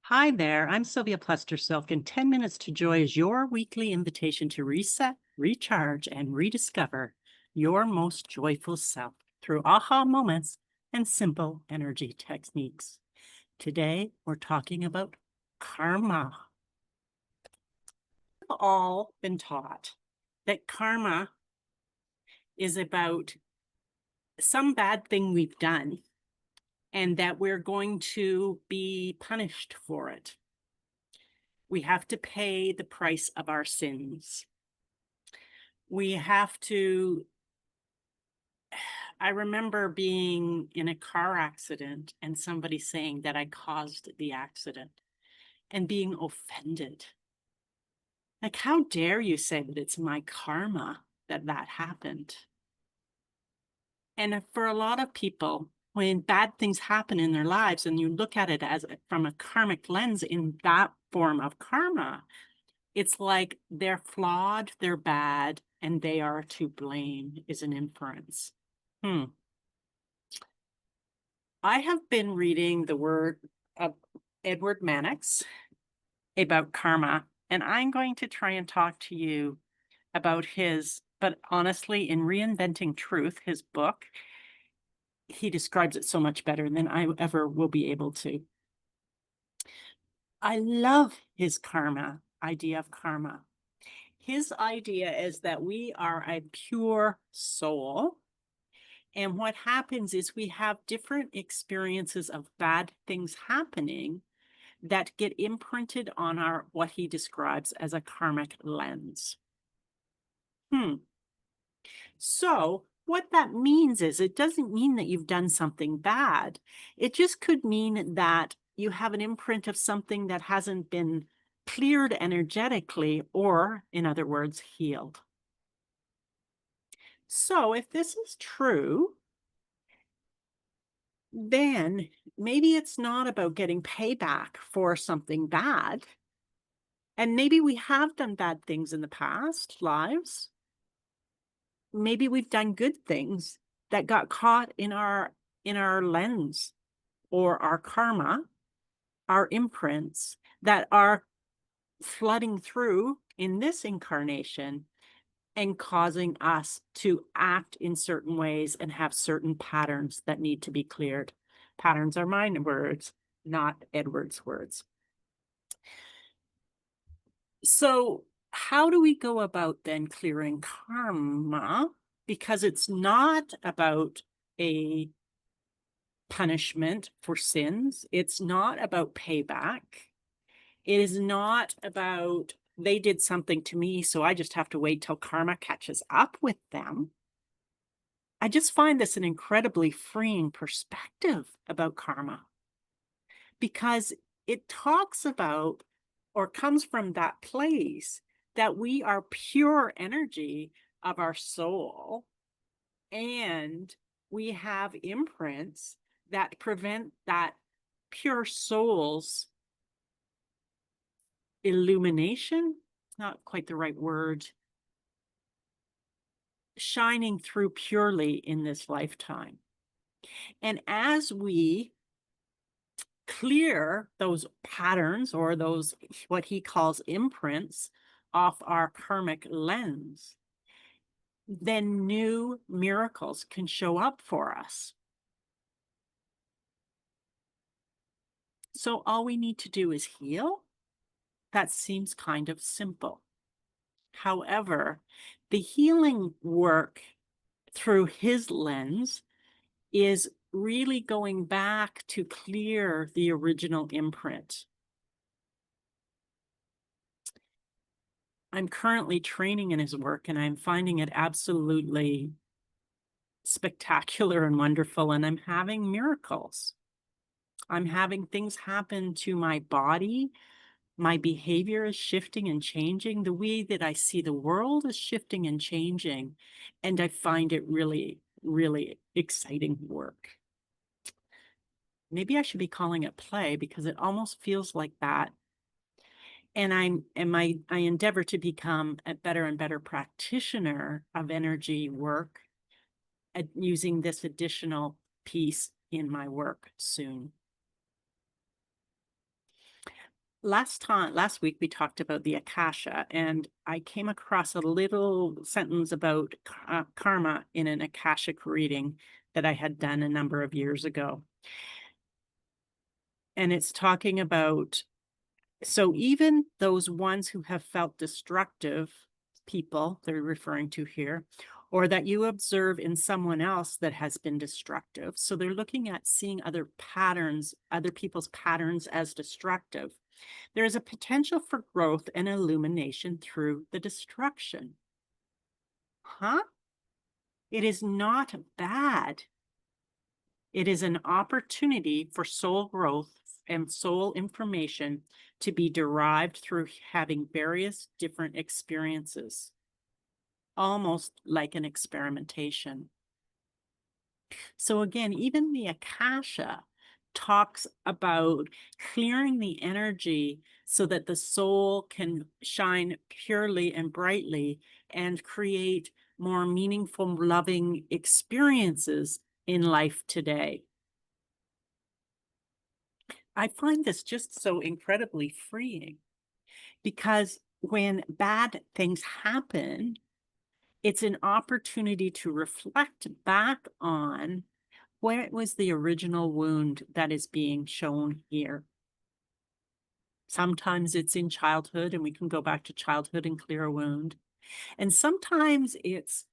Hi there, I'm Sylvia Plester-Silk, and 10 Minutes to Joy is your weekly invitation to reset, recharge, and rediscover your most joyful self through aha moments and simple energy techniques. Today, we're talking about karma. We've all been taught that karma is about some bad thing we've done and that we're going to be punished for it. We have to pay the price of our sins. We have to. I remember being in a car accident and somebody saying that I caused the accident and being offended. Like, how dare you say that it's my karma that happened? And for a lot of people, when bad things happen in their lives and you look at it as from a karmic lens in that form of karma, it's like they're flawed, they're bad, and they are to blame is an inference. I have been reading the work of Edward Mannix about karma, and I'm going to try and talk to you about but honestly, in Reinventing Truth, his book, he describes it so much better than I ever will be able to. I love his idea of karma. His idea is that we are a pure soul. And what happens is we have different experiences of bad things happening that get imprinted on what he describes as a karmic lens. So what that means is it doesn't mean that you've done something bad. It just could mean that you have an imprint of something that hasn't been cleared energetically, or in other words, healed. So if this is true, then maybe it's not about getting payback for something bad. And maybe we have done bad things in the past lives. Maybe we've done good things that got caught in our lens or our karma, our imprints that are flooding through in this incarnation and causing us to act in certain ways and have certain patterns that need to be cleared. Patterns are my words, not Edward's words. So how do we go about then clearing karma? Because it's not about a punishment for sins. It's not about payback. It is not about they did something to me, so I just have to wait till karma catches up with them. I just find this an incredibly freeing perspective about karma because it talks about or comes from that place that we are pure energy of our soul, and we have imprints that prevent that pure soul's illumination, not quite the right word, shining through purely in this lifetime. And as we clear those patterns or those, what he calls imprints, off our karmic lens, then new miracles can show up for us. So all we need to do is heal. That seems kind of simple. However, the healing work through his lens is really going back to clear the original imprint. I'm currently training in his work, and I'm finding it absolutely spectacular and wonderful, and I'm having miracles. I'm having things happen to my body. My behavior is shifting and changing. The way that I see the world is shifting and changing, and I find it really, really exciting work. Maybe I should be calling it play because it almost feels like that. And I endeavor to become a better and better practitioner of energy work, using this additional piece in my work soon. Last week we talked about the Akasha, and I came across a little sentence about karma in an Akashic reading that I had done a number of years ago. And it's talking about, so even those ones who have felt destructive people, they're referring to here, or that you observe in someone else that has been destructive. So they're looking at seeing other patterns, other people's patterns as destructive. There is a potential for growth and illumination through the destruction. Huh? It is not bad. It is an opportunity for soul growth and soul information to be derived through having various different experiences, almost like an experimentation. So again, even the Akasha talks about clearing the energy so that the soul can shine purely and brightly and create more meaningful, loving experiences in life today. I find this just so incredibly freeing because when bad things happen, it's an opportunity to reflect back on where was the original wound that is being shown here. Sometimes it's in childhood, and we can go back to childhood and clear a wound. And sometimes it's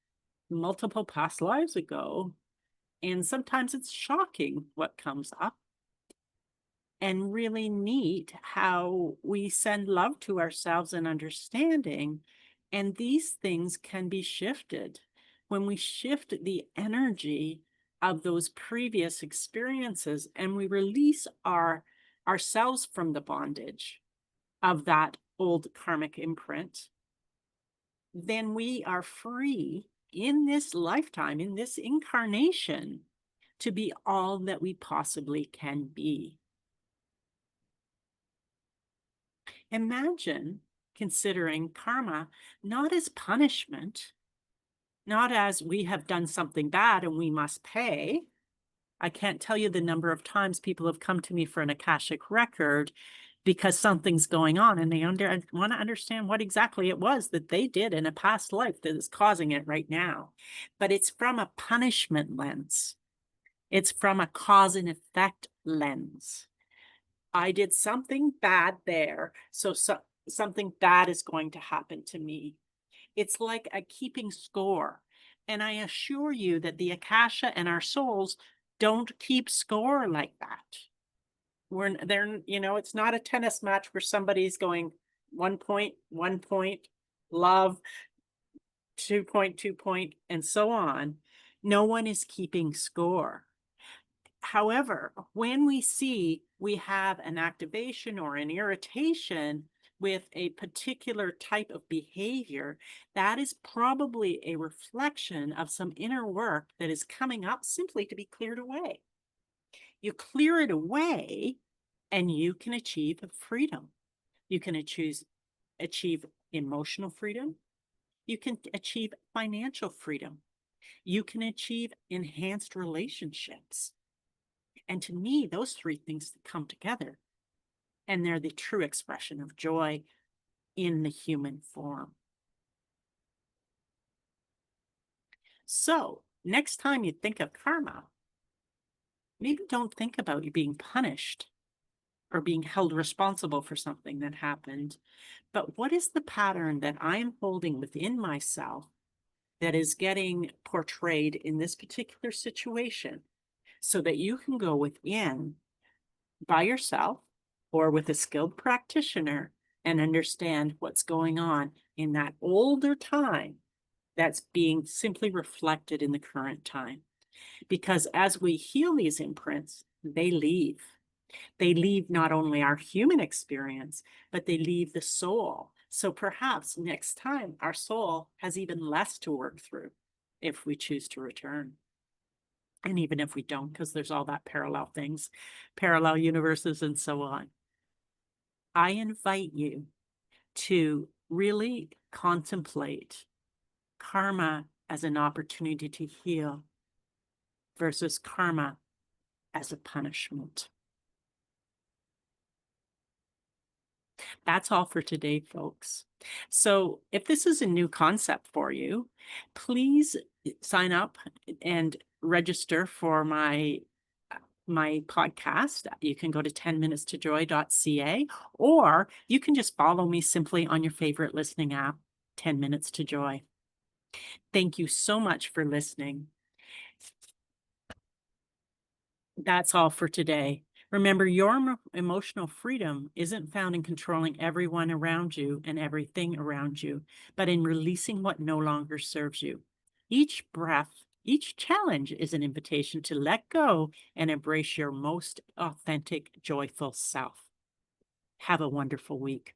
multiple past lives ago. And sometimes it's shocking what comes up. And really neat how we send love to ourselves and understanding. And these things can be shifted. When we shift the energy of those previous experiences and we release ourselves from the bondage of that old karmic imprint, then we are free in this lifetime, in this incarnation, to be all that we possibly can be. Imagine considering karma not as punishment, not as we have done something bad and we must pay. I can't tell you the number of times people have come to me for an Akashic record because something's going on and they want to understand what exactly it was that they did in a past life that is causing it right now. But it's from a punishment lens. It's from a cause and effect lens. I did something bad there, so something bad is going to happen to me. It's like a keeping score. And I assure you that the Akasha and our souls don't keep score like that. It's not a tennis match where somebody's going 1 point, 1 point, love, 2 point, 2 point, and so on. No one is keeping score. However, when we see we have an activation or an irritation with a particular type of behavior, that is probably a reflection of some inner work that is coming up simply to be cleared away. You clear it away and you can achieve freedom. You can achieve emotional freedom. You can achieve financial freedom. You can achieve enhanced relationships. And to me, those three things come together, and they're the true expression of joy in the human form. So next time you think of karma, maybe don't think about you being punished or being held responsible for something that happened, but what is the pattern that I'm holding within myself that is getting portrayed in this particular situation, so that you can go within by yourself or with a skilled practitioner and understand what's going on in that older time that's being simply reflected in the current time. Because as we heal these imprints, they leave. They leave not only our human experience, but they leave the soul. So perhaps next time our soul has even less to work through if we choose to return. And even if we don't, because there's all that parallel things, parallel universes, and so on. I invite you to really contemplate karma as an opportunity to heal versus karma as a punishment. That's all for today, folks. So if this is a new concept for you, please sign up and register for my podcast. You can go to 10minutestojoy.ca, or you can just follow me simply on your favorite listening app, 10 Minutes to Joy. Thank you so much for listening. That's all for today. Remember, your emotional freedom isn't found in controlling everyone around you and everything around you, but in releasing what no longer serves you. Each breath, each challenge is an invitation to let go and embrace your most authentic, joyful self. Have a wonderful week.